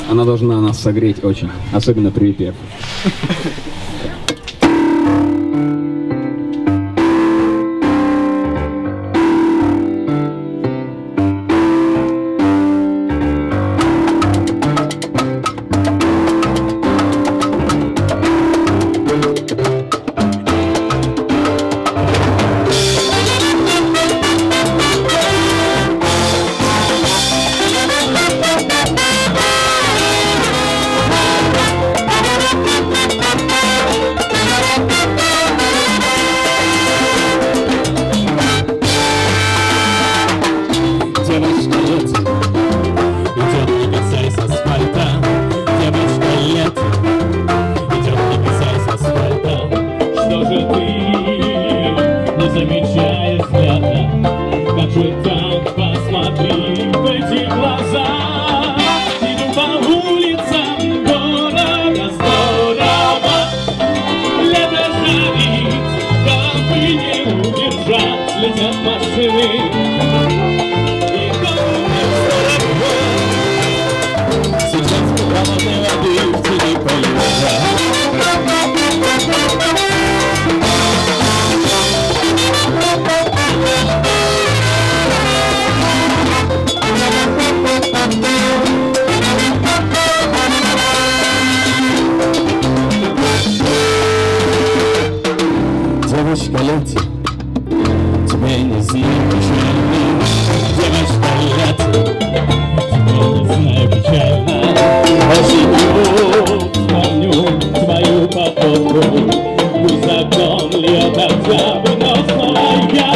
Она должна нас согреть очень, особенно припев. Замечаешь взгляда, как же так, посмотри в эти глаза. Иду по улицам города здорово, лето жарит, толпы не удержать, летят машины. И голубь сейчас холодной воды в тени поют. Девочка лети, тебе не знаю печально. Девочка лети, тебе не знаю печально. Осенью вспомню твою походку, пусть закон льет октябрь, но снова я